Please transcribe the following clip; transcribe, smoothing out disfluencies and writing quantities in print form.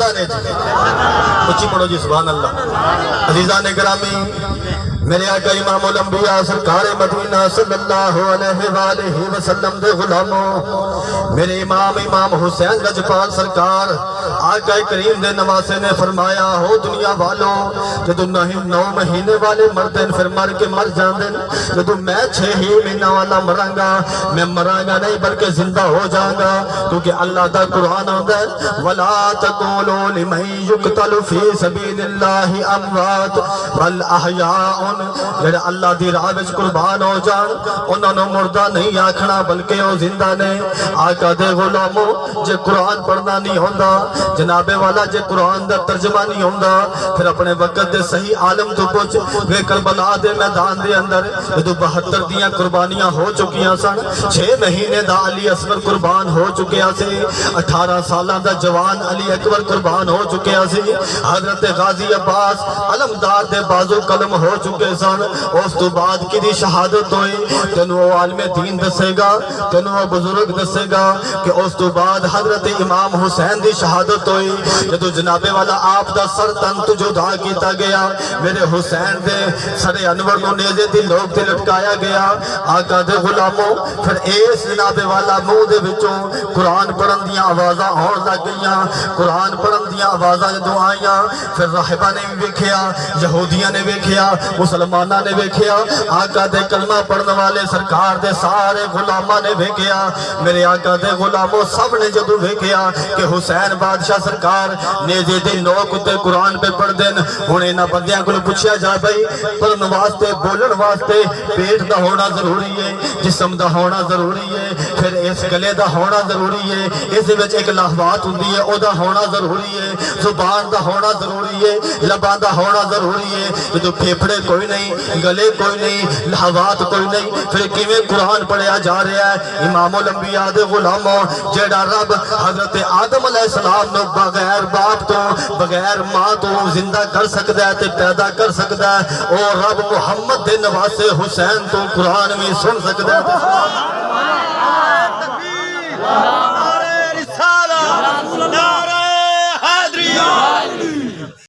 زندہ نے جی اچھی پڑھو جی سبحان اللہ عزیزان گرامی میرے آقا امام الانبیاء سرکار مدینہ صلی اللہ علیہ وآلہ وسلم دے غلاموں میرے امام حسین لجپال سرکار آقا کریم دے نواسے نے فرمایا ہو دنیا والوں جدو 9 مہینے والے مردن پھر مر کے مر جاندن جدو میں 6 ہی مہینہ والا مرانگا میں مرانگا نہیں بلکہ زندہ ہو جاؤں گا کیونکہ اللہ دا قرآن آتا ہے وَلَا تَقُولُوا لِمَنْ يُقْتَلُ فِي سَبِيلِ اللَّهِ أَمْوَاتٌ بَلْ أَحْيَاءٌ جڑے اللہ دی راہ وچ قربان ہو جان انہاں نوں مردہ نہیں آکھنا بلکہ وہ زندہ نے آقا دے غلاموں جے قرآن پڑھنا نہیں ہوندا جناب والا جے قرآن دا ترجمہ نہیں ہوندا پھر اپنے وقت دے صحیح عالم تو پوچھ وے کربلا دے میدان دے اندر جدو 72 دیاں قربانیاں ہو چکیاں سن 6 مہینے دا علی اصغر قربان ہو چکیا سی 18 سالاں دا جوان علی اکبر قربان ہو چکیا سی حضرت غازی عباس علمدار دے بازو قلم ہو چکے سن اس تو بعد کی دی شہادت ہوئی تینوں وہ عالم دین دسے گا تینوں وہ بزرگ دسے گا کہ اس تو بعد حضرت امام حسین دی شہادت ہوئی جدو جناب والا آپ دا سر تن تو جدا کیتا گیا میرے حسین دے سر انور نو نیزے دی لوگ تے لٹکایا گیا آقا دے غلاموں پھر اس جناب والا منہ دے وچوں قرآن پڑھن دیاں آوازاں ہون لگ گئیاں قرآن پڑھن دیاں آوازاں جدوں آئیاں پھر راہبہ نے بھی ویکھیا یہودیاں نے ویکھیا مسلمانہ نے ویکھیا آقا دے کلمہ پڑھنے والے سرکار دے سارے غلامہ نے ویکھیا میرے آقا دے غلاموں سب نے جدو ویکھیا کہ حسین بادشاہ سرکار نیزے دے نوک تے قرآن پہ پڑھ دین ہن انہاں بندیاں کو پوچھیا جا بھائی پڑھن واسطے بولن واسطے پیٹ دا ہونا ضروری ہے جسم دا ہونا ضروری ہے پھر اس گلے دا ہونا ضروری ہے اس وچ ایک لہوات ہوندی ہے او دا ہونا ضروری ہے زبان دا ہونا ضروری ہے لباں دا ہونا ضروری ہے جدو پھیپھڑے کوئی نہیں گلے کوئی نہیں لہوات کوئی نہیں پھر کیویں قرآن پڑھیا جا رہا ہے امام الانبیاء دے غلاموں جیڑا رب حضرت آدم علیہ السلام نو بغیر باپ تو بغیر ماں تو زندہ کر سکتا ہے تے پیدا کر سکتا ہے او رب محمد دے نواسے حسین تو قرآن میں سن سکتا ہے